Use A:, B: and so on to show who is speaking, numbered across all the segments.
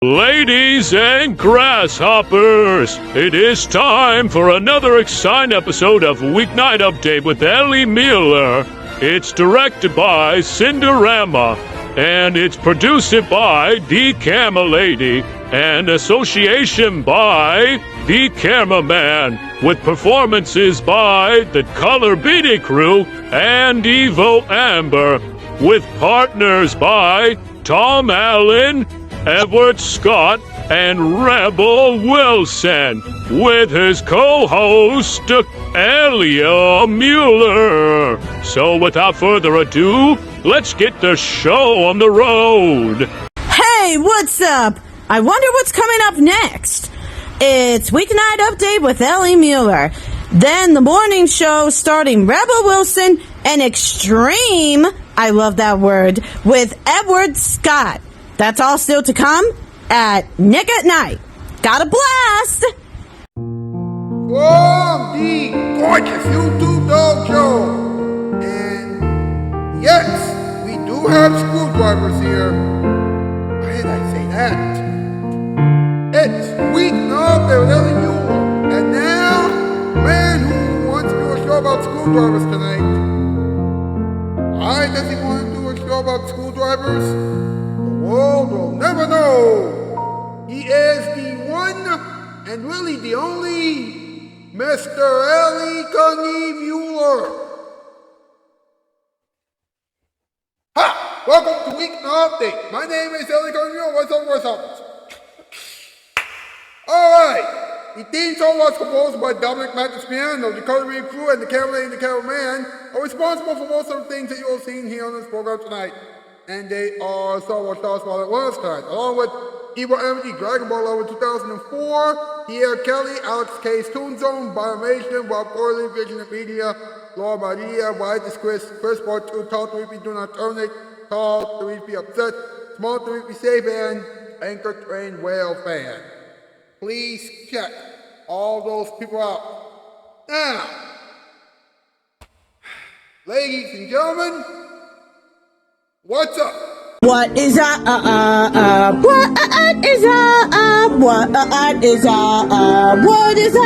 A: Ladies and grasshoppers, it is time for another exciting episode of Weeknight Update with Ellie Muller. It's directed by Cinderama, and it's produced by The Camera Lady, and association by The Cameraman, with performances by the Color Beatty Crew and Evo Amber, with partners by Tom Allen, Edward Scott, and Rebel Wilson, with his co-host, Elia Mueller. So without further ado, let's get the show on the road.
B: Hey, what's up? I wonder what's coming up next. It's Weeknight Update with Ellie Mueller. Then the morning show starting Rebel Wilson and Extreme, I love that word, with Edward Scott. That's all still to come at Nick at Night. Got a blast!
C: From the gorgeous YouTube Dog Show. And yes, we do have screwdrivers here. Why did I say that? It's Weeknight with Ellie Mueller. And now, man who wants to do a show about screwdrivers tonight. Why does he want to do a show about screwdrivers? The world will never know. He is the one and really the only Mr. Ellie Gunny Mueller. Ha! Welcome to Weeknight Update. My name is Ellie Gunny Mueller. What's up? Alright. The theme song was composed by Dominic Mathis Piano. The coloring crew and the camera and the cameraman are responsible for most of the things that you will see here on this program tonight. And they are Star Wars Shoutout Spotlight One Stars, along with Evo Amity, Dragon Ball Over 2004, Pierre Kelly, Alex K's Toon Zone, Biomation, Bob Corley, Vision of Media, Laura Maria, White is Chris Part 2, Tall 3P Do Not Terminate, Tall 3P Upset, Small 3P Safe, and Anchor Train Whale Fan. Please check all those people out. Now, ladies and gentlemen, what's up?
B: What is up? What is up? What is up? What is up? What is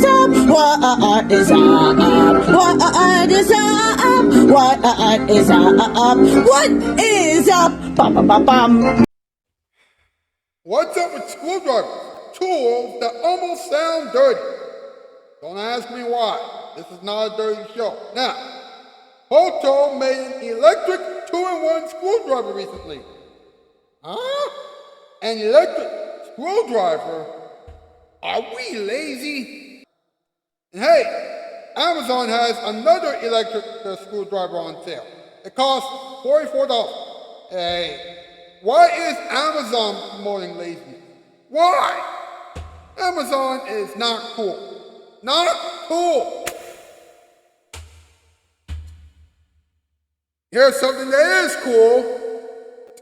B: up? What is up? What is up? What is up? What is up? Bum bum bum bum.
C: What's up with screwdrivers? Tools that almost sound dirty. Don't ask me why. This is not a dirty show. Now, Hoto made an electric 2-in-1 screwdriver recently. Huh? An electric screwdriver? Are we lazy? And hey, Amazon has another electric screwdriver on sale. It costs $44. Hey, why is Amazon promoting laziness? Why? Amazon is not cool. Not cool. Here's something that is cool.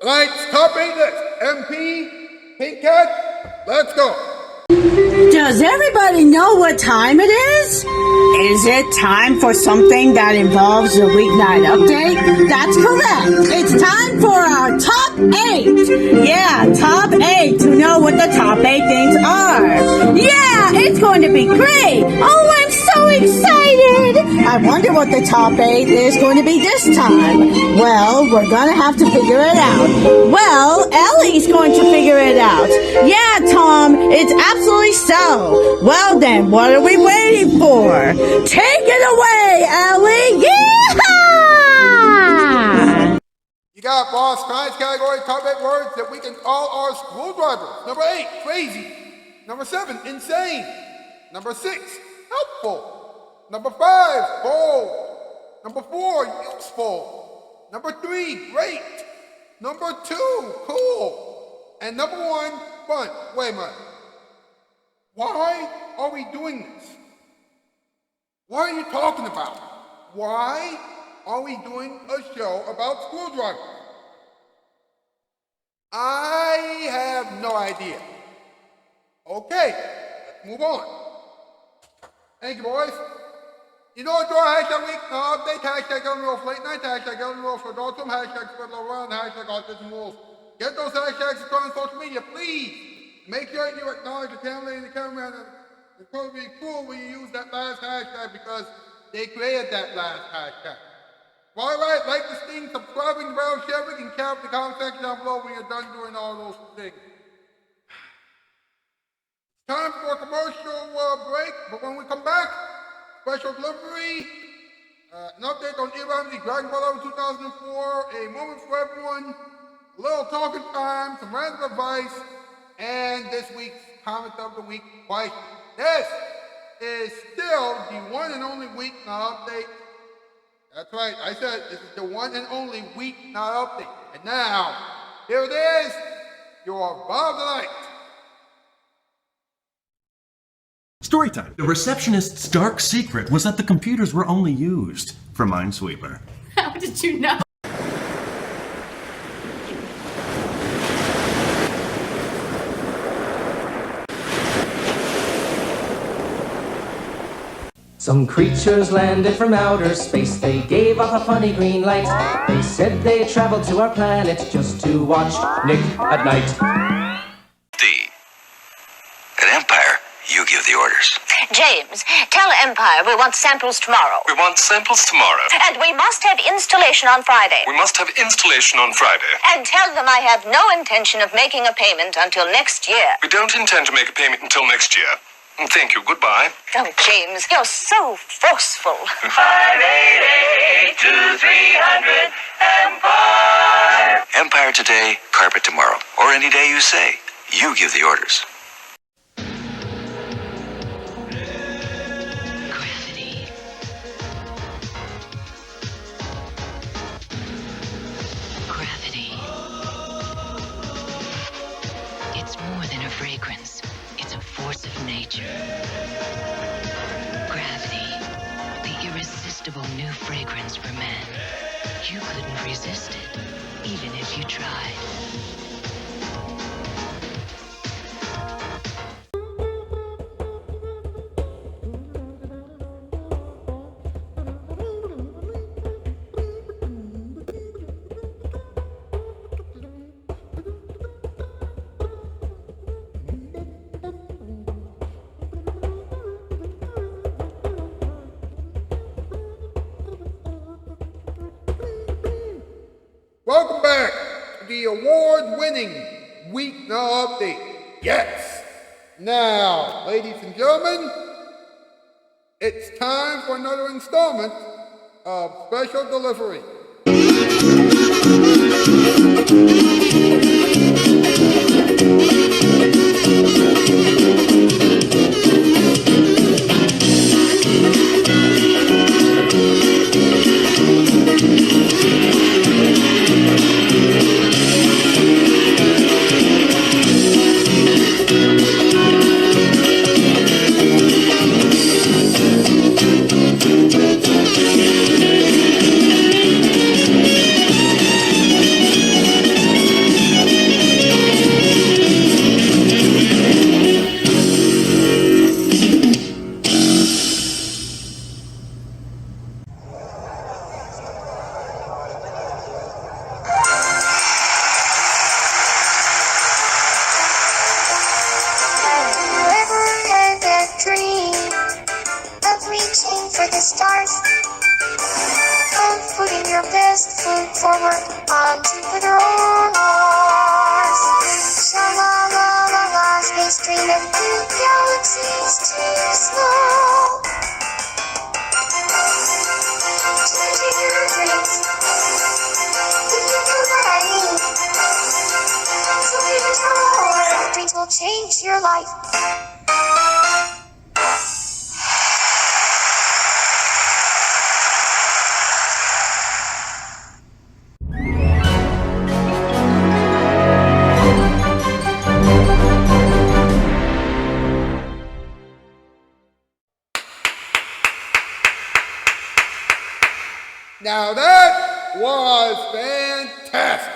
C: Tonight's top 8 list. MP, Pink Cat, let's go.
B: Does everybody know what time it is? Is it time for something that involves the Weeknight Update? That's correct. It's time for our top 8. Yeah, top 8 to know what the top 8 things are. Yeah, it's going to be great. Oh, I'm so excited. I wonder what the top 8 is going to be this time. Well, we're going to have to figure it out. Well, Ellie's going to figure it out. Yeah, Tom, it's absolutely so. Well then, what are we waiting for? Take it away, Ellie! Yeehaw!
C: You got boss tonight's category top 8 words that we can call our screwdriver. Number 8, crazy. Number 7, insane. Number 6, helpful. Number 5, bold. Number 4, useful. Number 3, great. Number 2, cool. And number 1, fun. Wait a minute. Why are we doing this? What are you talking about? Why are we doing a show about screwdrivers? I have no idea. Okay, let's move on. Thank you, boys. You know, draw hashtag week, update, hashtag Ellie Wolf late night, hashtag Ellie Wolf for adultum, hashtag spread love around, hashtag autism rules. get those hashtags on social media, please. Make sure you acknowledge the camera and the cameraman. It's going to be cool when you use that last hashtag because they created that last hashtag. All right, like this thing, subscribing, bell, sharing, and cap the comment section down below when you're done doing all those things. Time for a commercial break, but when we come back, special delivery, an update on the Dragon Ball 2004, a moment for everyone, a little talking time, some random advice, and this week's comment of the week question. This is still the one and only Weeknight update. That's right, I said this is the one and only Weeknight update. And now, here it is, your Bob the Night.
D: Storytime. The receptionist's dark secret was that the computers were only used for Minesweeper.
E: How did you know?
F: Some creatures landed from outer space. They gave off a funny green light. They said they traveled to our planet just to watch Nick at Night.
G: At Empire, you give the orders.
H: James, tell Empire we want samples tomorrow.
G: We want samples tomorrow.
H: And we must have installation on Friday.
G: We must have installation on Friday.
H: And tell them I have no intention of making a payment until next year.
G: We don't intend to make a payment until next year. Thank you. Goodbye.
H: Oh, James, you're so forceful.
G: 588-2300 Empire. Empire today, carpet tomorrow. Or any day you say. You give the orders.
I: Gravity. Gravity. It's more than a fragrance. It's a force of nature. Gravity. The irresistible new fragrance for men. You couldn't resist it, even if you tried.
C: Welcome back to the award-winning Weeknight update. Yes! Now, ladies and gentlemen, it's time for another installment of Special Delivery.
J: For the stars, of putting your best foot forward on Jupiter or Mars. Sha-la-la-la-la, space dream of new galaxies too slow. Changing your dreams, do you know what I mean? So even your dreams will change your life.
C: Now that was fantastic.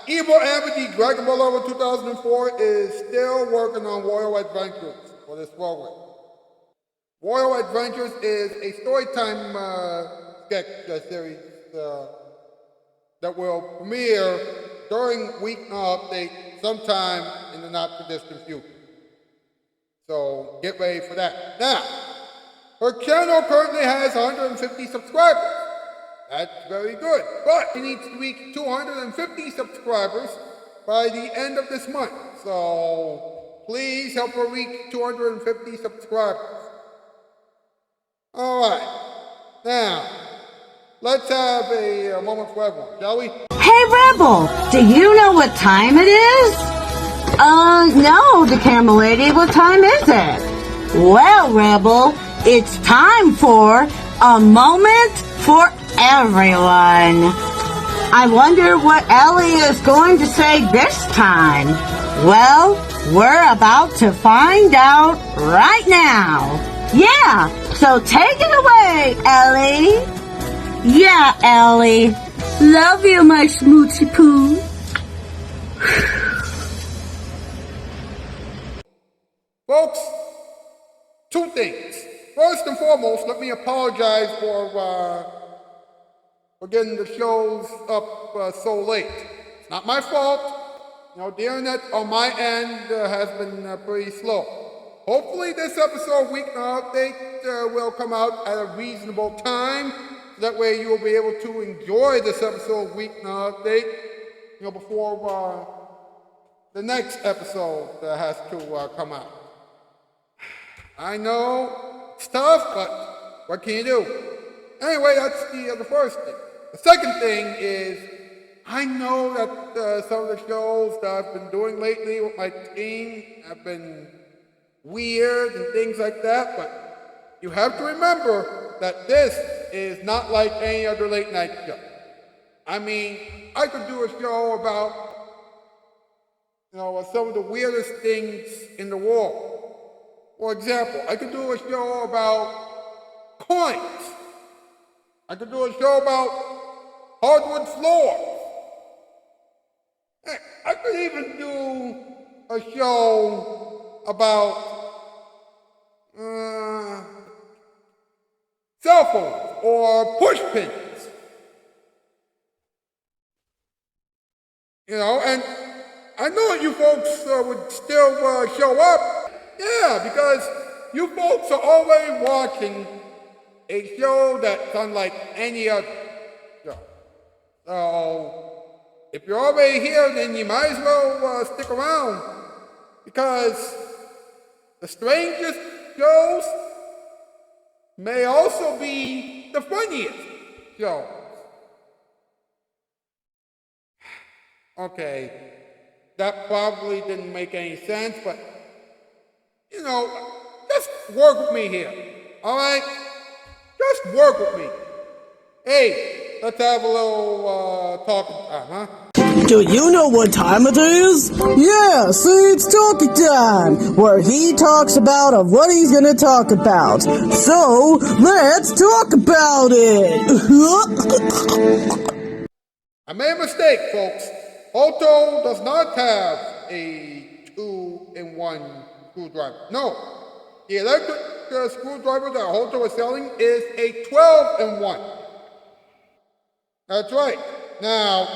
C: Evil Amity Dragon Ball over 2004 is still working on Royal Adventures for this program. Royal Adventures is a storytime sketch series that will premiere during Weeknight Update sometime in the not-too-distant future. So get ready for that. Now, her channel currently has 150 subscribers. That's very good. But she needs to reach 250 subscribers by the end of this month. So please help her reach 250 subscribers. Alright. Now, let's have a moment for everyone, shall we?
B: Hey, Rebel, do you know what time it is? No, the camera lady, what time is it? Well, Rebel, it's time for a moment for everyone. I wonder what Ellie is going to say this time. Well, we're about to find out right now. Yeah, so take it away, Ellie. Yeah, Ellie. Love you, my smoochie poo.
C: Folks, two things. First and foremost, let me apologize for getting the shows up so late. It's not my fault. You know, the internet on my end has been pretty slow. Hopefully this episode of Weeknight Update will come out at a reasonable time. So that way you will be able to enjoy this episode of Weeknight Update, you know, before the next episode has to come out. I know it's tough, but what can you do? Anyway, that's the first thing. The second thing is, I know that some of the shows that I've been doing lately with my team have been weird and things like that, but you have to remember that this is not like any other late night show. I mean, I could do a show about, you know, some of the weirdest things in the world. For example, I could do a show about coins. I could do a show about hardwood floors. Heck, I could even do a show about cell phones or push pins. You know, and I know you folks would still show up. Yeah, because you folks are already watching a show that's unlike any other show. So, if you're already here, then you might as well stick around, because the strangest shows may also be the funniest shows. Okay, that probably didn't make any sense, but, you know, just work with me here, all right? Just work with me. Hey, let's have a little talking time, huh?
E: Do you know what time it is? Yeah, see, it's talking time, where he talks about what he's gonna talk about. So, let's talk about it!
C: I made a mistake, folks. Otto does not have a 2-in-1 screwdriver. No, the electric screwdriver that Otto is selling is a 12-in-1. That's right. Now,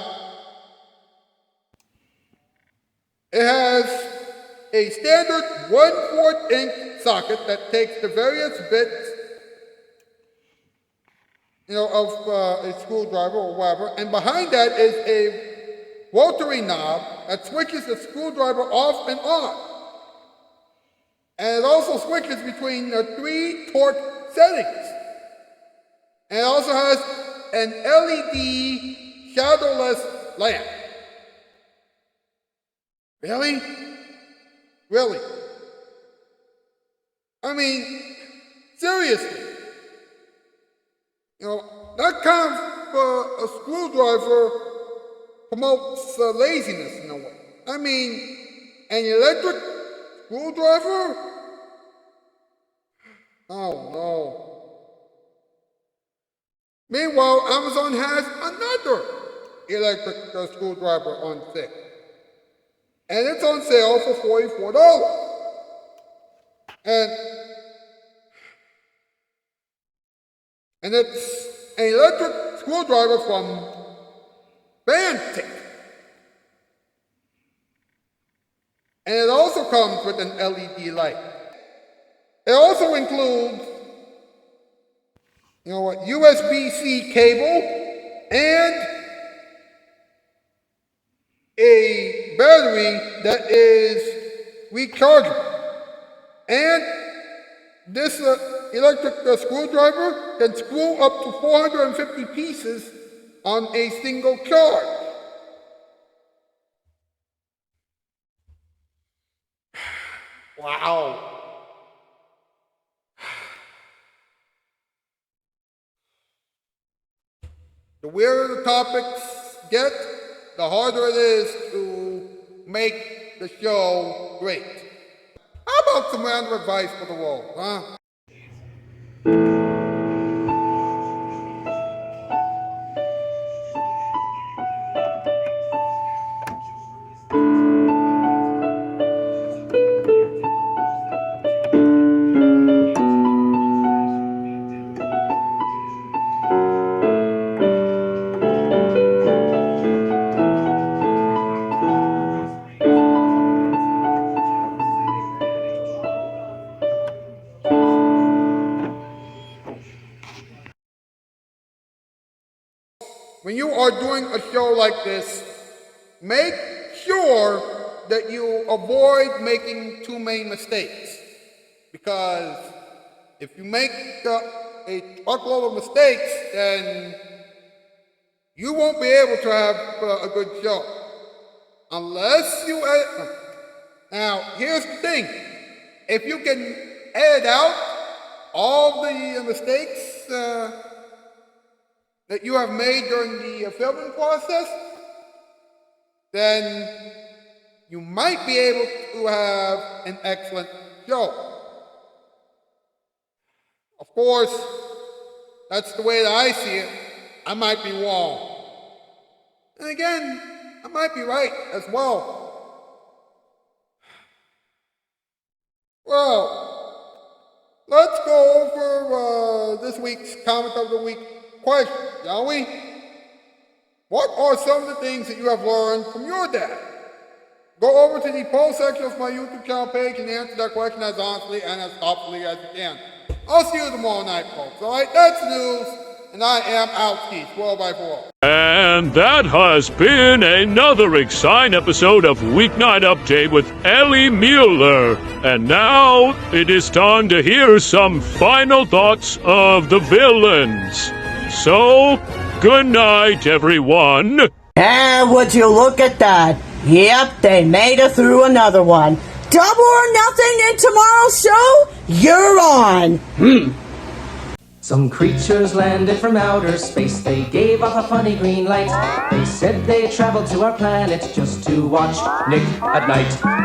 C: it has a standard 1/4-inch socket that takes the various bits, you know, of a screwdriver or whatever, and behind that is a rotary knob that switches the screwdriver off and on. And it also switches between the 3 torque settings. And it also has an LED shadowless lamp. Really? Really? I mean, seriously. You know, that kind of a screwdriver promotes laziness in a way. I mean, an electric screwdriver? Oh no. Meanwhile, Amazon has another electric screwdriver on sale. And it's on sale for $44. And it's an electric screwdriver from fancy. And it also comes with an LED light. It also includes, USB-C cable and a battery that is rechargeable. And this electric screwdriver can screw up to 450 pieces on a single charge. Wow. The weirder the topics get, the harder it is to make the show great. How about some random advice for the world, huh? When you are doing a show like this, make sure that you avoid making too many mistakes. Because if you make a truckload of mistakes, then you won't be able to have a good show. Unless you edit. Now, here's the thing. If you can edit out all the mistakes that you have made during the filming process, then you might be able to have an excellent show. Of course, that's the way that I see it. I might be wrong. And again, I might be right as well. Well, let's go over this week's comment of the week question, shall we? What are some of the things that you have learned from your dad? Go over to the poll section of my YouTube channel page and answer that question as honestly and as thoughtfully as you can. I'll see you tomorrow night, folks. Alright, that's news, and I am out, Keith, 12x4.
A: And that has been another exciting episode of Weeknight Update with Ellie Muller. And now it is time to hear some final thoughts of the villains. So, good night, everyone.
B: And would you look at that? Yep, they made it through another one. Double or nothing in tomorrow's show? You're on.
F: Some creatures landed from outer space. They gave off a funny green light. They said they traveled to our planet just to watch Nick at night.